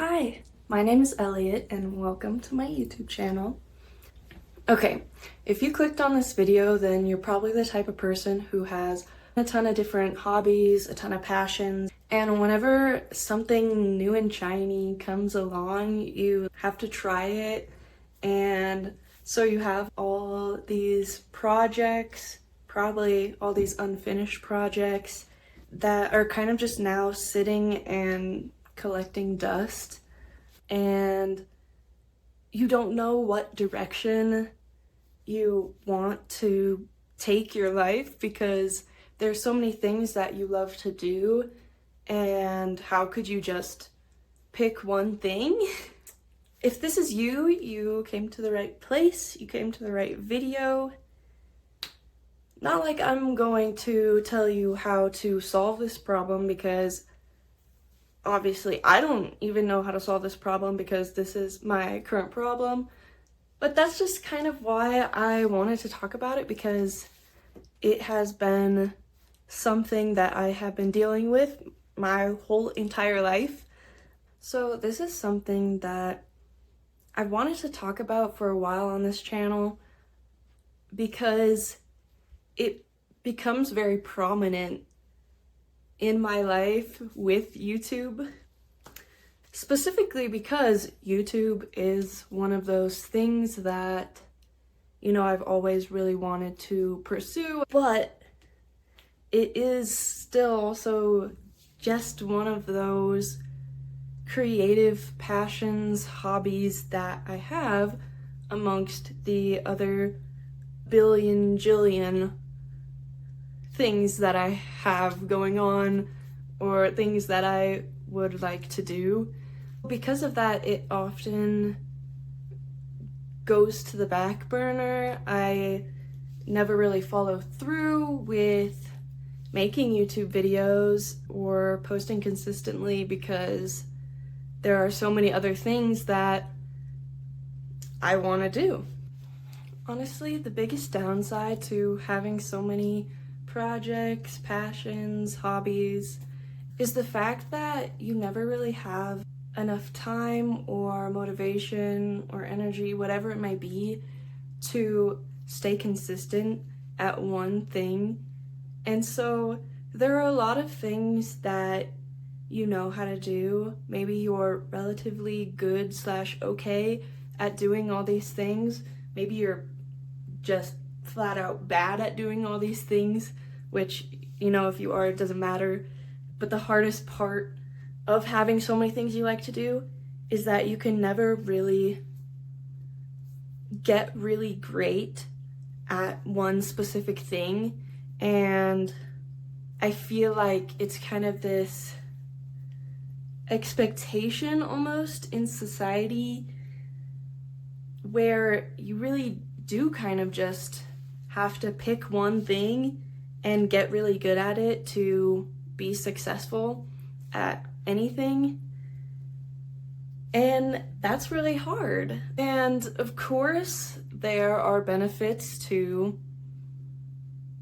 Hi, my name is Elliot and welcome to my YouTube channel. Okay, if you clicked on this video, then you're probably the type of person who has a ton of different hobbies, a ton of passions, and whenever something new and shiny comes along, you have to try it, and so you have all these projects, probably all these unfinished projects that are kind of just now sitting and collecting dust, and you don't know what direction you want to take your life because there's so many things that you love to do, and how could you just pick one thing? If this is you, you came to the right place, you came to the right video. Not like I'm going to tell you how to solve this problem, because obviously I don't even know how to solve this problem because this is my current problem. But that's just kind of why I wanted to talk about it, because it has been something that I have been dealing with my whole entire life. So this is something that I wanted to talk about for a while on this channel because it becomes very prominent in my life with YouTube. Specifically because YouTube is one of those things that, I've always really wanted to pursue, but it is still also just one of those creative passions, hobbies that I have amongst the other billion jillion things that I have going on, or things that I would like to do. Because of that, it often goes to the back burner. I never really follow through with making YouTube videos or posting consistently because there are so many other things that I want to do. Honestly, the biggest downside to having so many projects, passions, hobbies is the fact that you never really have enough time or motivation or energy, whatever it might be, to stay consistent at one thing. And so there are a lot of things that you know how to do. Maybe you're relatively good / okay at doing all these things. Maybe you're just flat out bad at doing all these things, which, if you are, it doesn't matter. But the hardest part of having so many things you like to do is that you can never really get really great at one specific thing. And I feel like it's kind of this expectation almost in society where you really do kind of just have to pick one thing and get really good at it to be successful at anything. And that's really hard. And of course, there are benefits to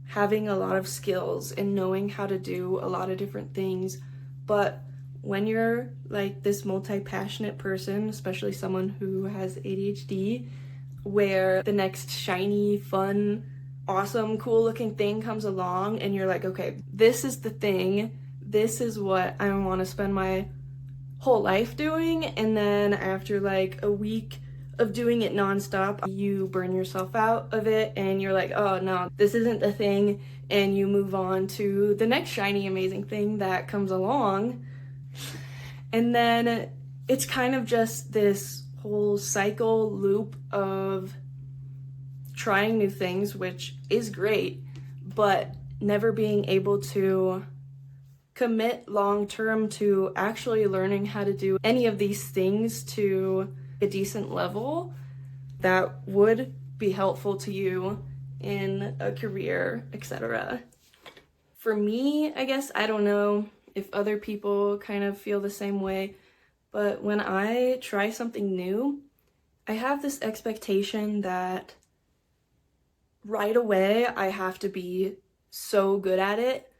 having a lot of skills and knowing how to do a lot of different things. But when you're like this multi-passionate person, especially someone who has ADHD, where the next shiny, fun, awesome, cool looking thing comes along and you're like, okay, this is the thing, this is what I want to spend my whole life doing, and then after like a week of doing it nonstop, you burn yourself out of it and you're like, oh no, this isn't the thing, and you move on to the next shiny, amazing thing that comes along. And then it's kind of just this whole cycle loop of trying new things, which is great, but never being able to commit long term to actually learning how to do any of these things to a decent level that would be helpful to you in a career, etc. For me, I guess, I don't know if other people kind of feel the same way, but when I try something new, I have this expectation that right away I have to be so good at it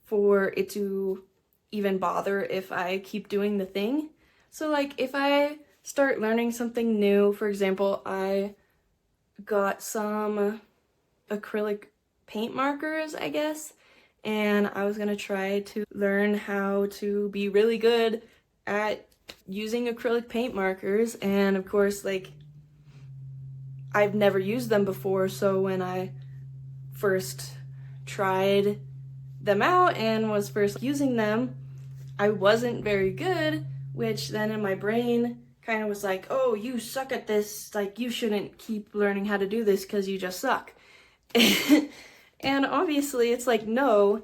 for it to even bother if I keep doing the thing. So like if I start learning something new, for example, I got some acrylic paint markers, I guess, and I was gonna try to learn how to be really good at using acrylic paint markers. And of course, like, I've never used them before, so when I first tried them out and was first using them, I wasn't very good, which then in my brain kind of was like, oh, you suck at this, like you shouldn't keep learning how to do this because you just suck. And obviously it's like, no,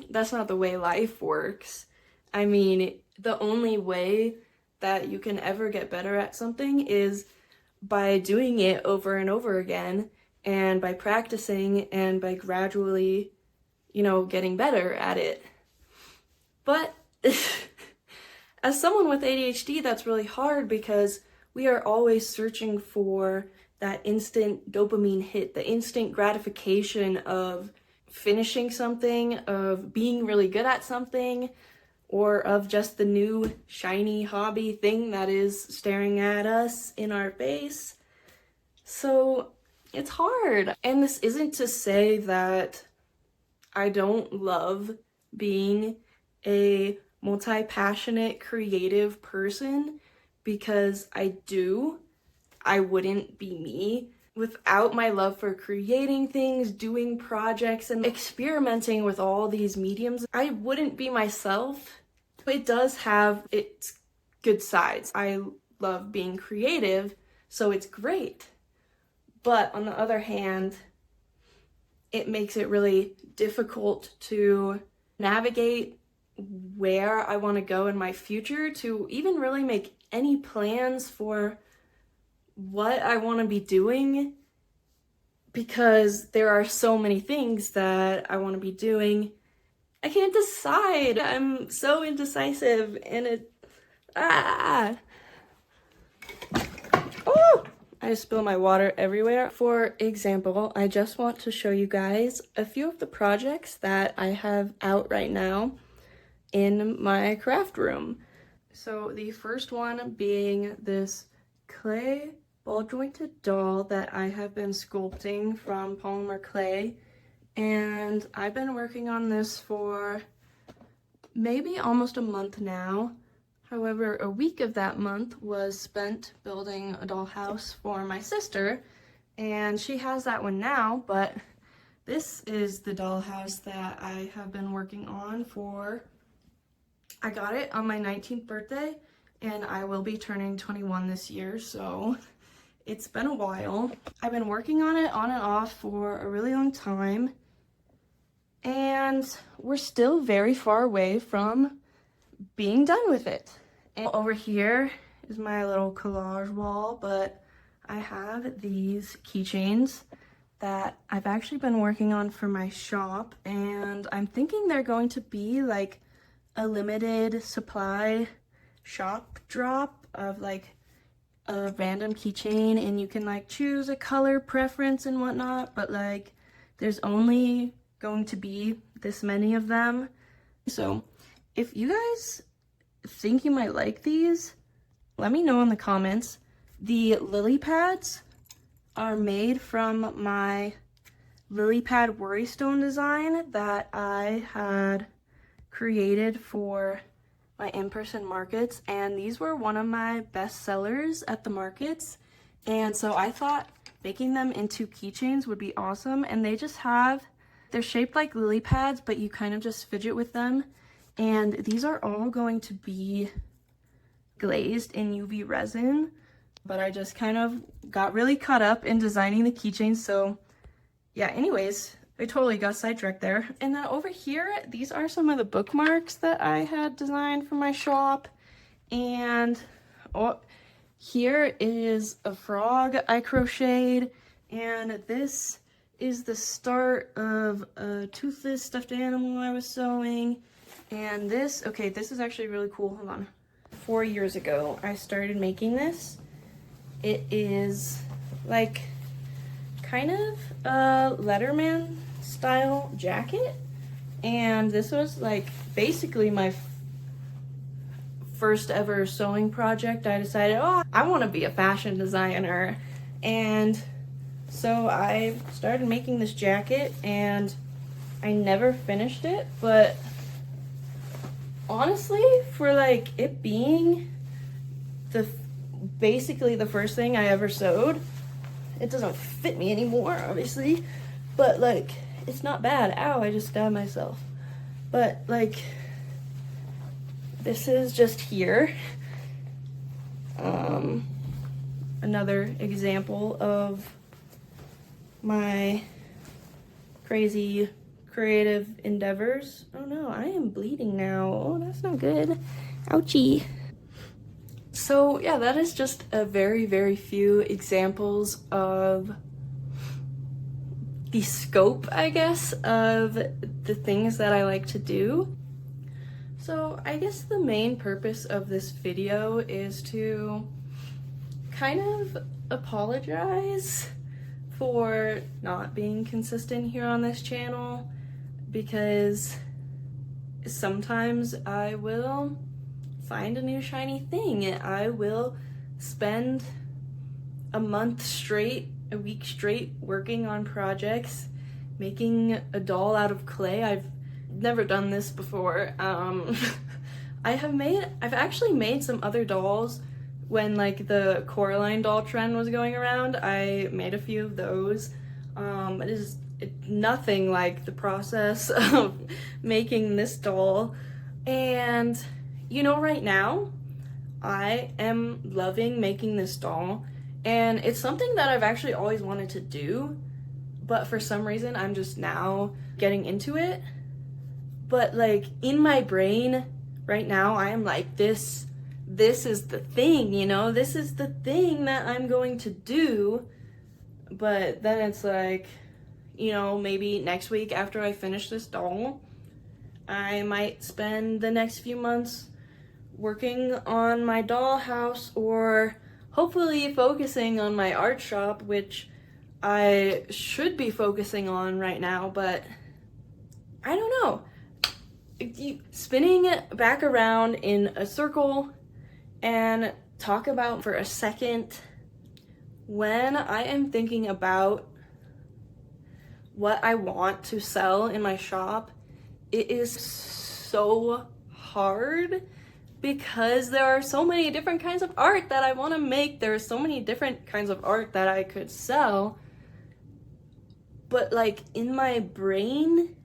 that's not the way life works. I mean, the only way that you can ever get better at something is by doing it over and over again, and by practicing and by gradually, you know, getting better at it. But as someone with ADHD, that's really hard because we are always searching for that instant dopamine hit, the instant gratification of finishing something, of being really good at something, or of just the new shiny hobby thing that is staring at us in our face. So it's hard. And this isn't to say that I don't love being a multi-passionate, creative person, because I do. I wouldn't be me without my love for creating things, doing projects, and experimenting with all these mediums. I wouldn't be myself. It does have its good sides. I love being creative, so it's great. But on the other hand, it makes it really difficult to navigate where I want to go in my future, to even really make any plans for what I want to be doing, because there are so many things that I want to be doing. I can't decide. I'm so indecisive, and oh, I just spilled my water everywhere. For example, I just want to show you guys a few of the projects that I have out right now in my craft room. So the first one being this clay ball jointed doll that I have been sculpting from polymer clay, and I've been working on this for maybe almost a month now. However, a week of that month was spent building a dollhouse for my sister, and she has that one now, but this is the dollhouse that I have been working on for, I got it on my 19th birthday, and I will be turning 21 this year, so it's been a while. I've been working on it on and off for a really long time, and we're still very far away from being done with it. And over here is my little collage wall, but I have these keychains that I've actually been working on for my shop, and I'm thinking they're going to be like a limited supply shop drop of like a random keychain, and you can like choose a color preference and whatnot, but like there's only going to be this many of them. So if you guys think you might like these, let me know in the comments. The lily pads are made from my lily pad worry stone design that I had created for my in-person markets, and these were one of my best sellers at the markets, and so I thought making them into keychains would be awesome. And they're shaped like lily pads, but you kind of just fidget with them, and these are all going to be glazed in UV resin, but I just kind of got really caught up in designing the keychains. So yeah, anyways, I totally got sidetracked there. And then over here, these are some of the bookmarks that I had designed for my shop. And here is a frog I crocheted, and this is the start of a toothless stuffed animal I was sewing. And this is actually really cool. Hold on. 4 years ago, I started making this. It is like kind of a Letterman style jacket, and this was like basically my first ever sewing project, I decided, oh, I want to be a fashion designer. And so I started making this jacket, and I never finished it, but honestly, for like it being basically the first thing I ever sewed, it doesn't fit me anymore, obviously, but like it's not bad. Ow, I just stabbed myself. But like, this is just here. Another example of my crazy creative endeavors. Oh no, I am bleeding now. Oh, that's not good. Ouchie. So yeah, that is just a very, very few examples of the scope, I guess, of the things that I like to do. So I guess the main purpose of this video is to kind of apologize for not being consistent here on this channel, because sometimes I will find a new shiny thing. I will spend a month straight, a week straight working on projects, making a doll out of clay. I've never done this before. I've actually made some other dolls when like the Coraline doll trend was going around. I made a few of those. It is nothing like the process of making this doll. And you know, right now I am loving making this doll, and it's something that I've actually always wanted to do, but for some reason I'm just now getting into it. But like in my brain right now, I am like, this is the thing, you know, this is the thing that I'm going to do. But then it's like, you know, maybe next week after I finish this doll, I might spend the next few months working on my dollhouse, or hopefully focusing on my art shop, which I should be focusing on right now, but I don't know. Spinning it back around in a circle and talk about for a second, when I am thinking about what I want to sell in my shop, it is so hard because there are so many different kinds of art that I want to make. There are so many different kinds of art that I could sell, but like in my brain,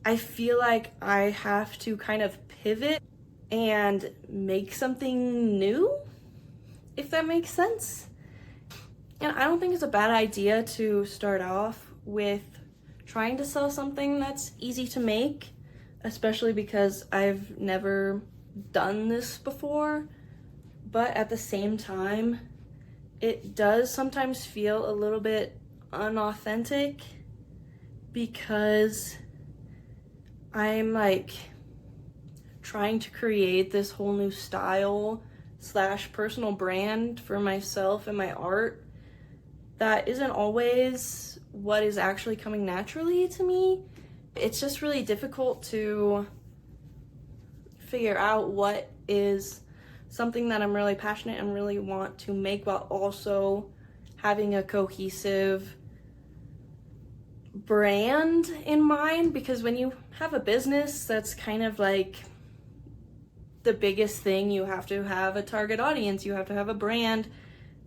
I feel like I have to kind of pivot and make something new, if that makes sense. And I don't think it's a bad idea to start off with trying to sell something that's easy to make, especially because I've never done this before. But at the same time, it does sometimes feel a little bit unauthentic, because I'm like trying to create this whole new style / personal brand for myself and my art that isn't always what is actually coming naturally to me. It's just really difficult to figure out what is something that I'm really passionate and really want to make, while also having a cohesive brand in mind. Because when you have a business, that's kind of like the biggest thing. You have to have a target audience, you have to have a brand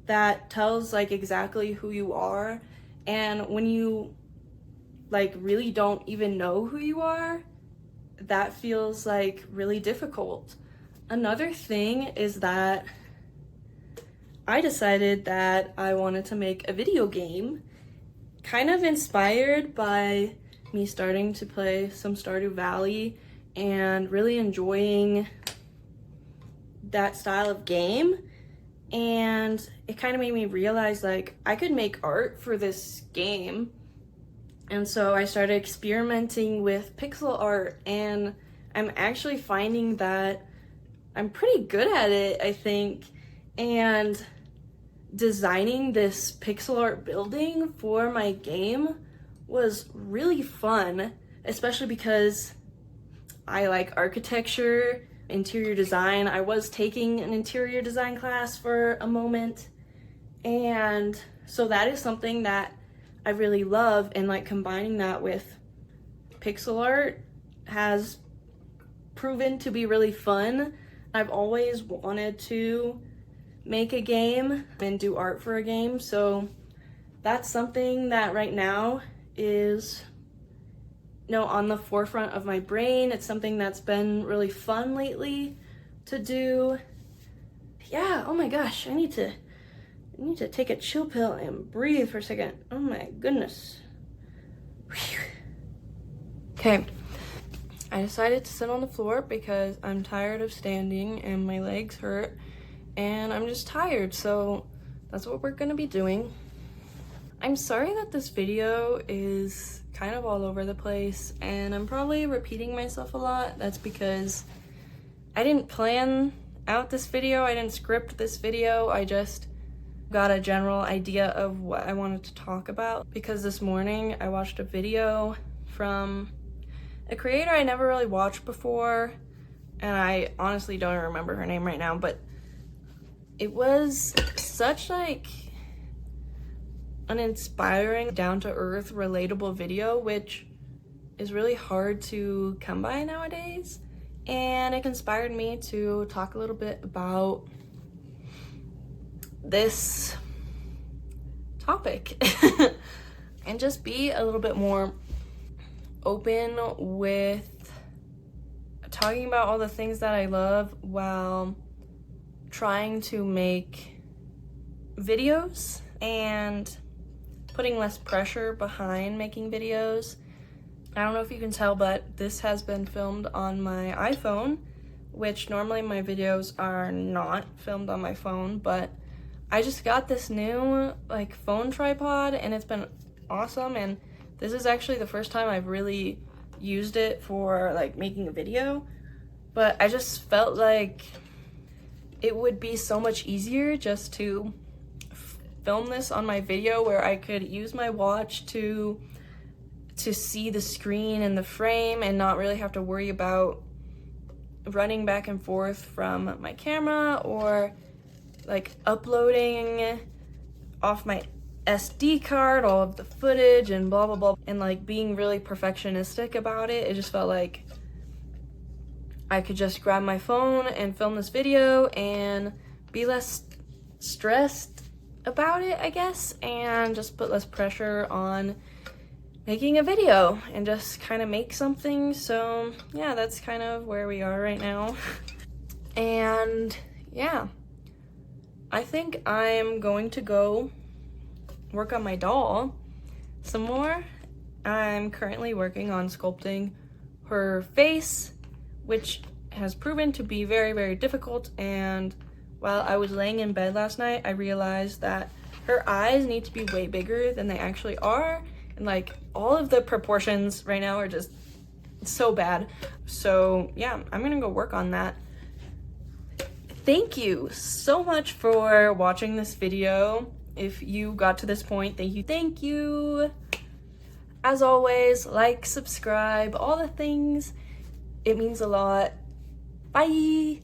that tells like exactly who you are. And when you like really don't even know who you are, that feels like really difficult. Another thing is that I decided that I wanted to make a video game, kind of inspired by me starting to play some Stardew Valley and really enjoying that style of game. And it kind of made me realize like I could make art for this game. And so I started experimenting with pixel art, and I'm actually finding that I'm pretty good at it, I think. And designing this pixel art building for my game was really fun, especially because I like architecture. interior design. I was taking an interior design class for a moment, and so that is something that I really love, and like combining that with pixel art has proven to be really fun. I've always wanted to make a game and do art for a game, so that's something that right now is, you know, on the forefront of my brain. It's something that's been really fun lately to do. Yeah, oh my gosh, I need to take a chill pill and breathe for a second. Oh my goodness. Okay, I decided to sit on the floor because I'm tired of standing and my legs hurt and I'm just tired, so that's what we're gonna be doing. I'm sorry that this video is kind of all over the place and I'm probably repeating myself a lot. That's because I didn't plan out this video, I didn't script this video, I just got a general idea of what I wanted to talk about because this morning I watched a video from a creator I never really watched before, and I honestly don't remember her name right now, but it was such like an inspiring, down-to-earth, relatable video, which is really hard to come by nowadays, and it inspired me to talk a little bit about this topic and just be a little bit more open with talking about all the things that I love while trying to make videos and putting less pressure behind making videos. I don't know if you can tell, but this has been filmed on my iPhone, which normally my videos are not filmed on my phone, but I just got this new like phone tripod and it's been awesome, and this is actually the first time I've really used it for like making a video, but I just felt like it would be so much easier just to film this on my video where I could use my watch to see the screen and the frame and not really have to worry about running back and forth from my camera or like uploading off my SD card all of the footage and blah blah blah, and like being really perfectionistic about it. It just felt like I could just grab my phone and film this video and be less stressed about it, I guess, and just put less pressure on making a video and just kind of make something. So yeah, that's kind of where we are right now. And yeah, I think I'm going to go work on my doll some more. I'm currently working on sculpting her face, which has proven to be very, very difficult. And while I was laying in bed last night, I realized that her eyes need to be way bigger than they actually are. And like all of the proportions right now are just so bad. So yeah, I'm gonna go work on that. Thank you so much for watching this video. If you got to this point, thank you. As always, like, subscribe, all the things. It means a lot. Bye.